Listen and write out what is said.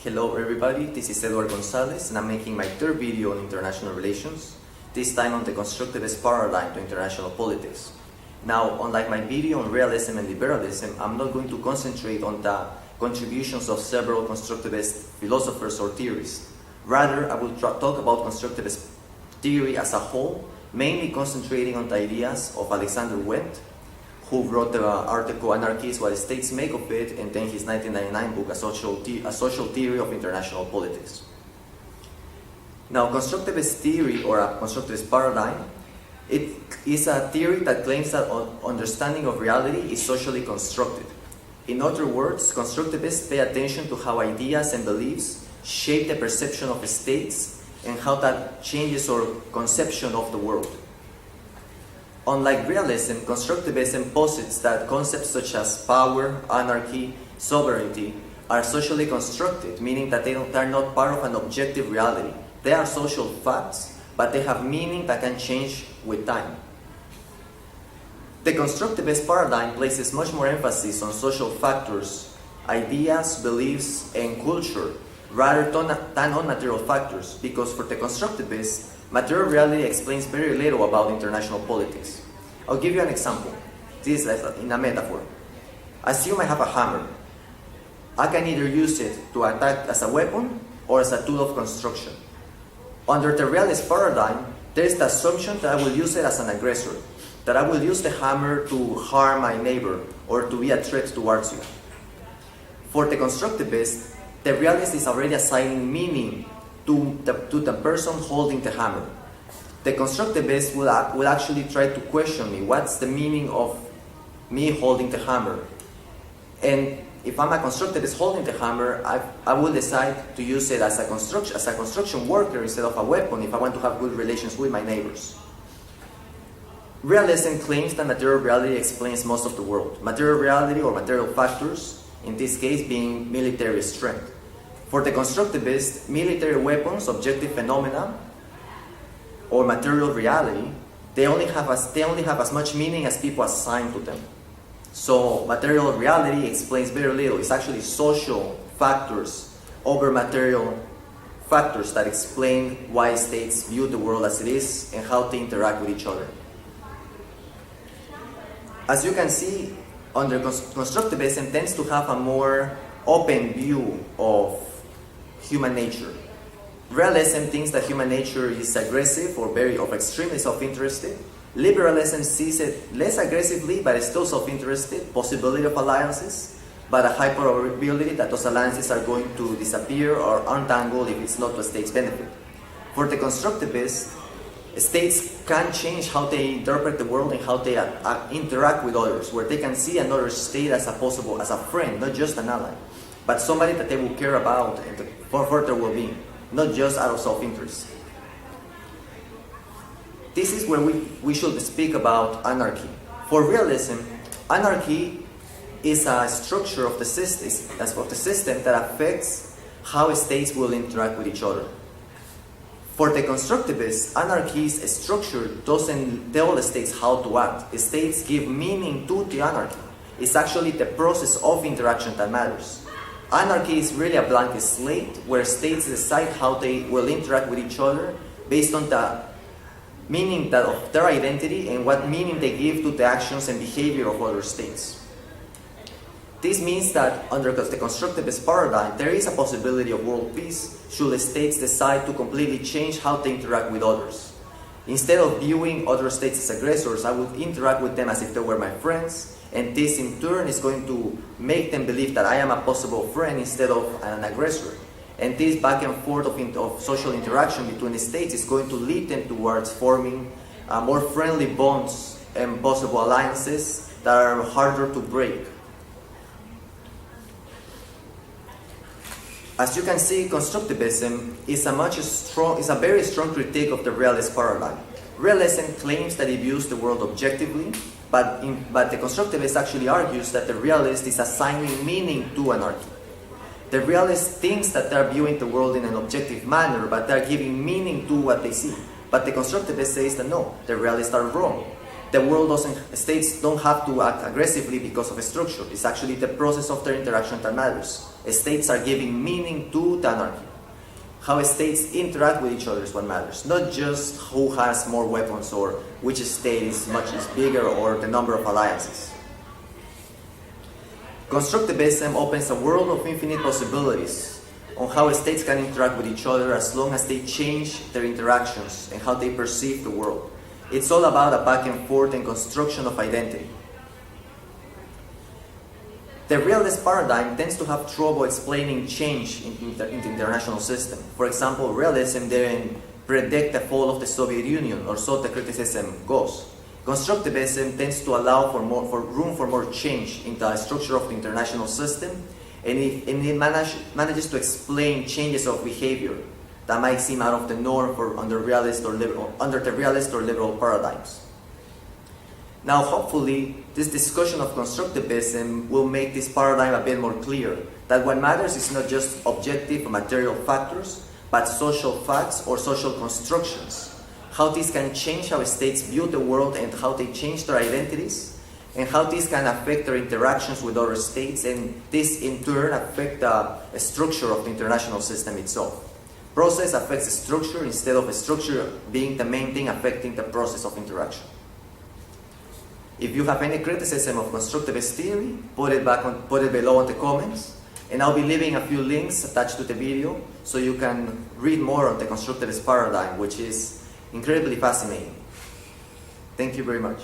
Hello everybody, this is Eduardo Gonzalez and I'm making my third video on international relations, this time on the constructivist paradigm to international politics. Now, unlike my video on realism and liberalism, I'm not going to concentrate on the contributions of several constructivist philosophers or theorists. Rather, I will talk about constructivist theory as a whole, mainly concentrating on the ideas of Alexander Wendt, who wrote the article Anarchy is what states make of it, and then his 1999 book, A Social Theory of International Politics. Now, constructivist theory, or a constructivist paradigm, it is a theory that claims that understanding of reality is socially constructed. In other words, constructivists pay attention to how ideas and beliefs shape the perception of states and how that changes our conception of the world. Unlike realism, constructivism posits that concepts such as power, anarchy, sovereignty are socially constructed, meaning that they are not part of an objective reality. They are social facts, but they have meaning that can change with time. The constructivist paradigm places much more emphasis on social factors, ideas, beliefs, and culture, rather than on material factors, because for the constructivists, material reality explains very little about international politics. I'll give you an example. This is in a metaphor. Assume I have a hammer. I can either use it to attack as a weapon or as a tool of construction. Under the realist paradigm, there is the assumption that I will use it as an aggressor, that I will use the hammer to harm my neighbor or to be a threat towards you. For the constructivist, the realist is already assigning meaning to the person holding the hammer. The constructivist will actually try to question me. What's the meaning of me holding the hammer? And if I'm a constructivist holding the hammer, I will decide to use it as a construction worker instead of a weapon if I want to have good relations with my neighbors. Realism claims that material reality explains most of the world. Material reality or material factors, in this case being military strength. For the constructivist, military weapons, objective phenomena, or material reality, they only have as much meaning as people assign to them. So material reality explains very little. It's actually social factors over material factors that explain why states view the world as it is and how they interact with each other. As you can see, under constructivism tends to have a more open view of human nature. Realism thinks that human nature is aggressive or extremely self-interested. Liberalism sees it less aggressively, but is still self-interested, possibility of alliances, but a high probability that those alliances are going to disappear or untangle if it's not to a state's benefit. For the constructivists, states can change how they interpret the world and how they interact with others, where they can see another state as a friend, not just an ally, but somebody that they will care about for further well-being, not just out of self-interest. This is where we should speak about anarchy. For realism, anarchy is a structure of the system that affects how states will interact with each other. For the constructivists, anarchy's structure doesn't tell the states how to act. The states give meaning to the anarchy. It's actually the process of interaction that matters. Anarchy is really a blank slate where states decide how they will interact with each other based on the meaning of their identity and what meaning they give to the actions and behavior of other states. This means that under the constructivist paradigm, there is a possibility of world peace should the states decide to completely change how they interact with others. Instead of viewing other states as aggressors, I would interact with them as if they were my friends, and this in turn is going to make them believe that I am a possible friend instead of an aggressor. And this back and forth of social interaction between the states is going to lead them towards forming more friendly bonds and possible alliances that are harder to break. As you can see, constructivism is a very strong critique of the realist paradigm. Realism claims that it views the world objectively, but the constructivist actually argues that the realist is assigning meaning to anarchy. The realist thinks that they're viewing the world in an objective manner, but they're giving meaning to what they see. But the constructivist says that no, the realists are wrong. States don't have to act aggressively because of a structure. It's actually the process of their interaction that matters. States are giving meaning to the anarchy. How states interact with each other is what matters, not just who has more weapons or which state is bigger or the number of alliances. Constructivism opens a world of infinite possibilities on how states can interact with each other as long as they change their interactions and how they perceive the world. It's all about a back and forth and construction of identity. The realist paradigm tends to have trouble explaining change in the international system. For example, realism didn't predict the fall of the Soviet Union, or so the criticism goes. Constructivism tends to allow for room for more change in the structure of the international system, and it manages to explain changes of behavior that might seem out of the norm under the realist or liberal paradigms. Now, hopefully, this discussion of constructivism will make this paradigm a bit more clear, that what matters is not just objective or material factors, but social facts or social constructions, how these can change how states view the world and how they change their identities, and how this can affect their interactions with other states, and this in turn affect the structure of the international system itself. Process affects the structure instead of a structure being the main thing affecting the process of interaction. If you have any criticism of constructivist theory, put it below in the comments, and I'll be leaving a few links attached to the video so you can read more on the constructivist paradigm, which is incredibly fascinating. Thank you very much.